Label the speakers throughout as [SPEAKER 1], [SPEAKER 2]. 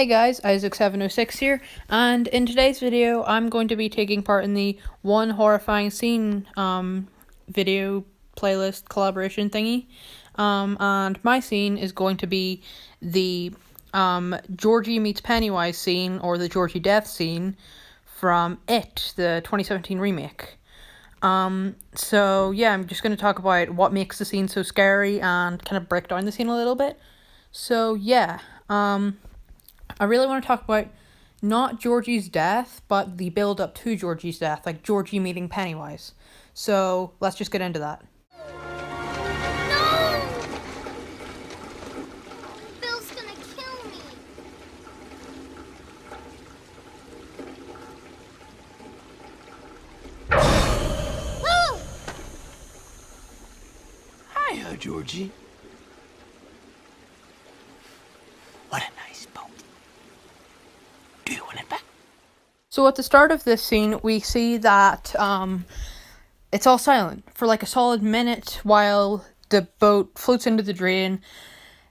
[SPEAKER 1] Hey guys, Isaac706 here, and in today's video, I'm going to be taking part in the One Horrifying Scene video playlist collaboration thingy. And my scene is going to be the Georgie meets Pennywise scene, or the Georgie death scene from It, the 2017 remake. So yeah, I'm just going to talk about what makes the scene so scary and kind of break down the scene a little bit. So yeah, I really want to talk about not Georgie's death, but the build up to Georgie's death, like Georgie meeting Pennywise. So let's just get into that.
[SPEAKER 2] No! Bill's gonna kill me. Whoa!
[SPEAKER 3] Hiya, Georgie. What a nice boat. Do you want it back?
[SPEAKER 1] So at the start of this scene, we see that it's all silent for like a solid minute while the boat floats into the drain.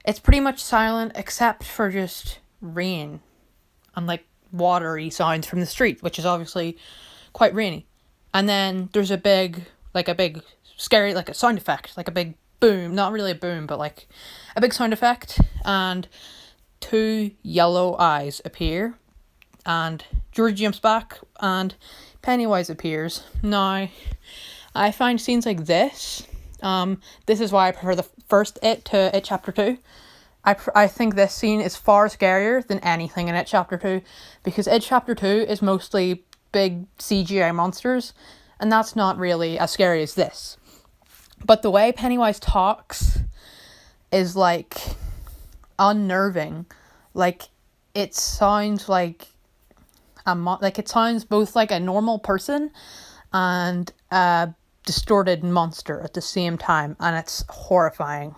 [SPEAKER 1] It's pretty much silent except for just rain and like watery sounds from the street, which is obviously quite rainy. And then there's a big scary, like a sound effect, like a big boom, not really a boom, but like a big sound effect, and two yellow eyes appear, and Georgie jumps back, and Pennywise appears. Now, I find scenes like this, this is why I prefer the first It to It Chapter 2. I think this scene is far scarier than anything in It Chapter 2, because It Chapter 2 is mostly big CGI monsters, and that's not really as scary as this. But the way Pennywise talks is like unnerving. Like it sounds like it sounds both like a normal person and a distorted monster at the same time, and it's horrifying.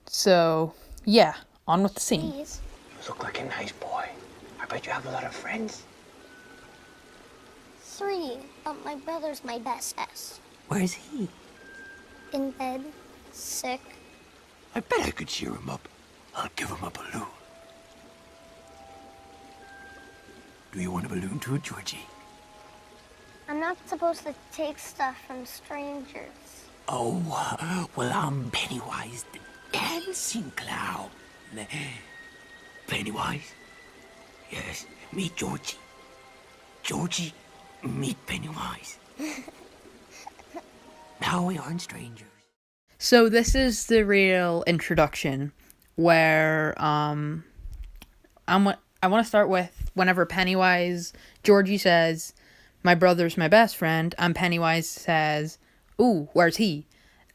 [SPEAKER 1] So yeah, on with the scene.
[SPEAKER 2] Please.
[SPEAKER 3] You look like a nice boy. I bet you have a lot of friends.
[SPEAKER 2] 3, but my brother's my best S.
[SPEAKER 3] Where's he?
[SPEAKER 2] In bed, sick.
[SPEAKER 3] I bet I could cheer him up. I'll give him a balloon. Do you want a balloon too, Georgie?
[SPEAKER 2] I'm not supposed to take stuff from strangers.
[SPEAKER 3] Oh, well, I'm Pennywise, the dancing clown. Pennywise? Yes, meet Georgie. Georgie, meet Pennywise. Now we aren't strangers.
[SPEAKER 1] So this is the real introduction, where I want to start with whenever Georgie says, "My brother's my best friend," and Pennywise says, "Ooh, where's he?"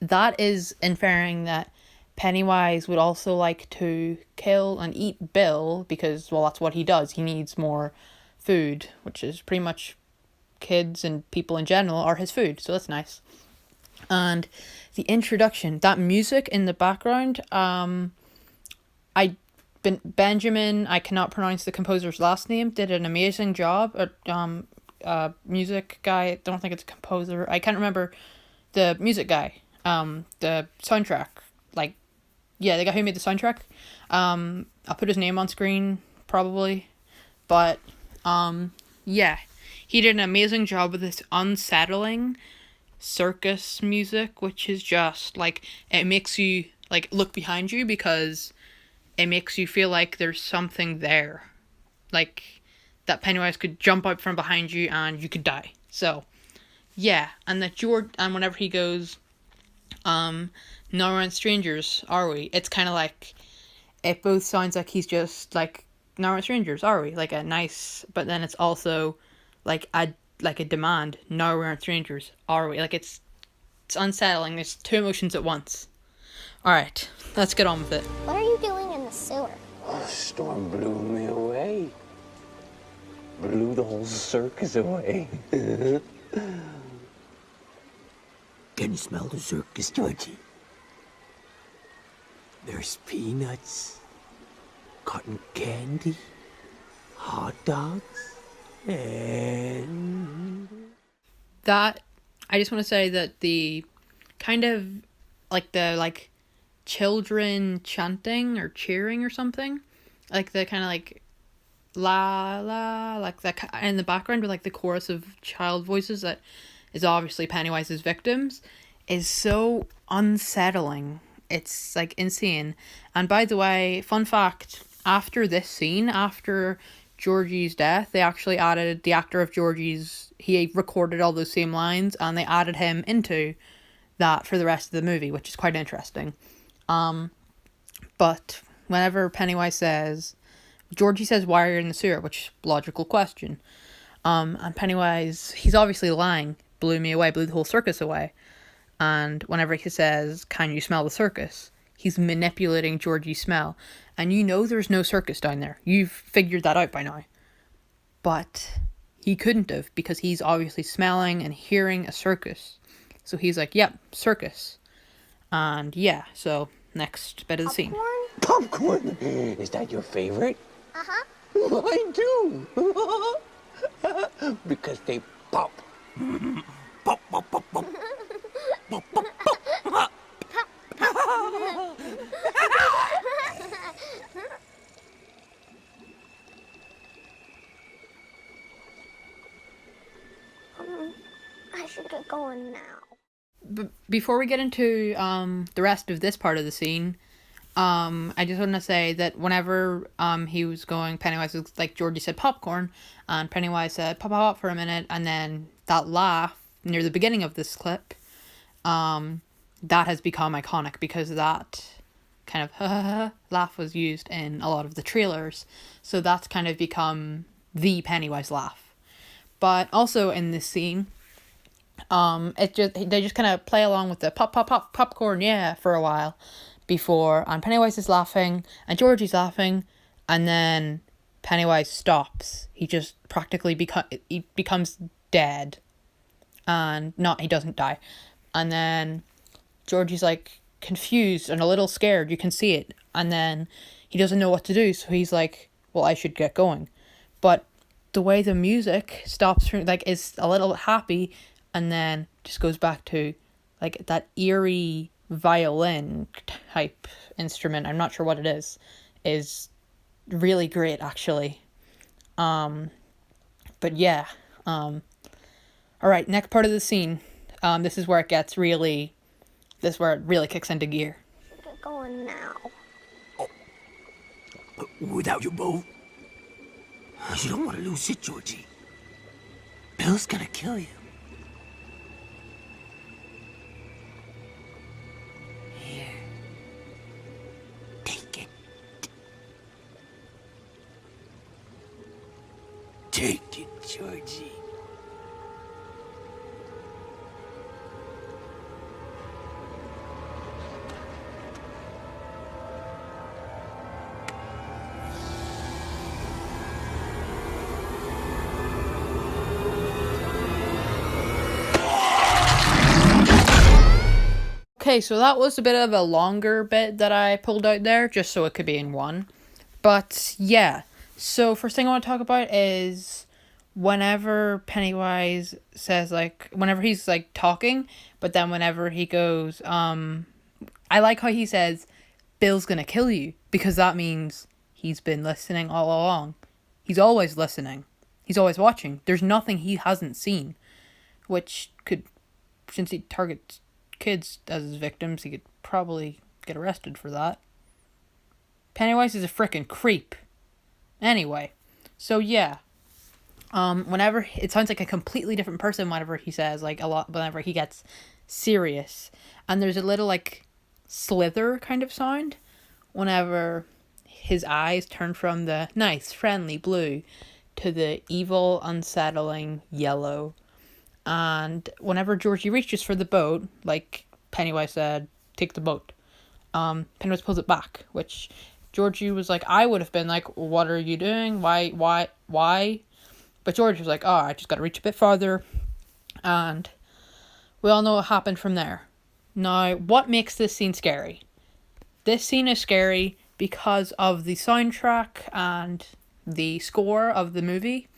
[SPEAKER 1] That is inferring that Pennywise would also like to kill and eat Bill, because, well, that's what he does. He needs more food, which is pretty much kids and people in general are his food, so that's nice. And the introduction, that music in the background, Benjamin, I cannot pronounce the composer's last name, did an amazing job. Music guy, I don't think it's a composer. I can't remember the music guy. The soundtrack, the guy who made the soundtrack. I'll put his name on screen probably, but yeah, he did an amazing job with this unsettling circus music, which is just like, it makes you like look behind you, because it makes you feel like there's something there, like that Pennywise could jump out from behind you and you could die. So yeah, and whenever he goes, "No, we aren't strangers, are we?" It's kind of like, it both sounds like he's just like, "No, we aren't strangers, are we?" Like a nice, but then it's also like a demand. "No, we aren't strangers, are we?" Like it's unsettling. There's two emotions at once. All right, let's get on with it.
[SPEAKER 2] What are you doing in the sewer?
[SPEAKER 3] Oh, the storm blew me away. Blew the whole circus away. Can you smell the circus, Georgie? There's peanuts, cotton candy, hot dogs, and...
[SPEAKER 1] That, I just want to say that the kind of like the children chanting or cheering or something, like the kind of like la la, like that in the background with like the chorus of child voices that is obviously Pennywise's victims, is so unsettling. It's like insane. And by the way, fun fact, after this scene, after Georgie's death, they actually added the actor of Georgie's, he recorded all those same lines and they added him into that for the rest of the movie, which is quite interesting. But whenever Pennywise says, Georgie says, "Why are you in the sewer?" Which logical question. And Pennywise, he's obviously lying. Blew me away, blew the whole circus away. And whenever he says, "Can you smell the circus?" he's manipulating Georgie's smell. And you know there's no circus down there. You've figured that out by now. But he couldn't have, because he's obviously smelling and hearing a circus. So he's like, "Yep, circus." And yeah, so next bit of the scene.
[SPEAKER 3] Popcorn? Is that your favorite?
[SPEAKER 2] Uh-huh.
[SPEAKER 3] Mine too. Because they pop. Pop, pop, pop, pop. Pop, pop, pop.
[SPEAKER 2] I should get going now.
[SPEAKER 1] But before we get into the rest of this part of the scene, I just want to say that whenever he was going, Pennywise was like, Georgie said popcorn, and Pennywise said pop pop pop for a minute, and then that laugh near the beginning of this clip, that has become iconic because that kind of laugh was used in a lot of the trailers, so that's kind of become the Pennywise laugh. But also in this scene, they just kind of play along with the pop pop pop popcorn, yeah, for a while before, and Pennywise is laughing and Georgie's laughing, and then Pennywise stops. He just practically becomes dead, and not, he doesn't die, and then Georgie's like confused and a little scared, you can see it, and then he doesn't know what to do, so he's like, well, I should get going. But the way the music stops, like, is a little happy and then just goes back to like that eerie violin type instrument, I'm not sure what it is really great actually. But yeah, all right, next part of the scene, this is where it really kicks into gear.
[SPEAKER 2] Get going now.
[SPEAKER 3] But without your bow, you don't want to lose it, Georgie. Bill's gonna kill you. Here. Take it. Take it, Georgie.
[SPEAKER 1] Okay, so that was a bit of a longer bit that I pulled out there, just so it could be in one. But yeah, so first thing I want to talk about is whenever Pennywise says, like, whenever he's like talking, but then whenever he goes, I like how he says, "Bill's gonna kill you," because that means he's been listening all along. He's always listening. He's always watching. There's nothing he hasn't seen, which could, since he targets kids as his victims, he could probably get arrested for that. Pennywise is a frickin' creep. Anyway, so yeah, whenever, it sounds like a completely different person whenever he says, like, a lot, whenever he gets serious, and there's a little like slither kind of sound whenever his eyes turn from the nice friendly blue to the evil unsettling yellow. And whenever Georgie reaches for the boat, like Pennywise said, take the boat, Pennywise pulls it back, which Georgie was like, I would have been like, what are you doing? Why? But Georgie was like, oh, I just got to reach a bit farther. And we all know what happened from there. Now, what makes this scene scary? This scene is scary because of the soundtrack and the score of the movie.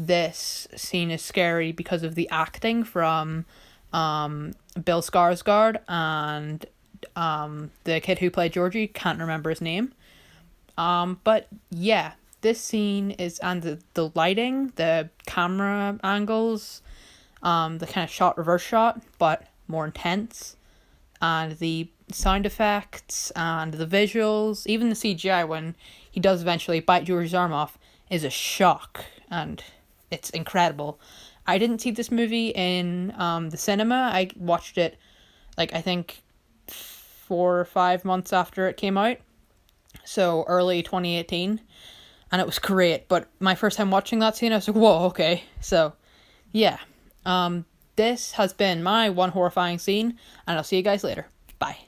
[SPEAKER 1] This scene is scary because of the acting from Bill Skarsgård and the kid who played Georgie, can't remember his name. But yeah, this scene is, and the lighting, the camera angles, the kind of shot, reverse shot, but more intense, and the sound effects and the visuals, even the CGI when he does eventually bite Georgie's arm off, is a shock, and it's incredible. I didn't see this movie in the cinema. I watched it, like, I think 4 or 5 months after it came out, so early 2018, and it was great. But my first time watching that scene, I was like, whoa, okay. So yeah, this has been my one horrifying scene, and I'll see you guys later. Bye.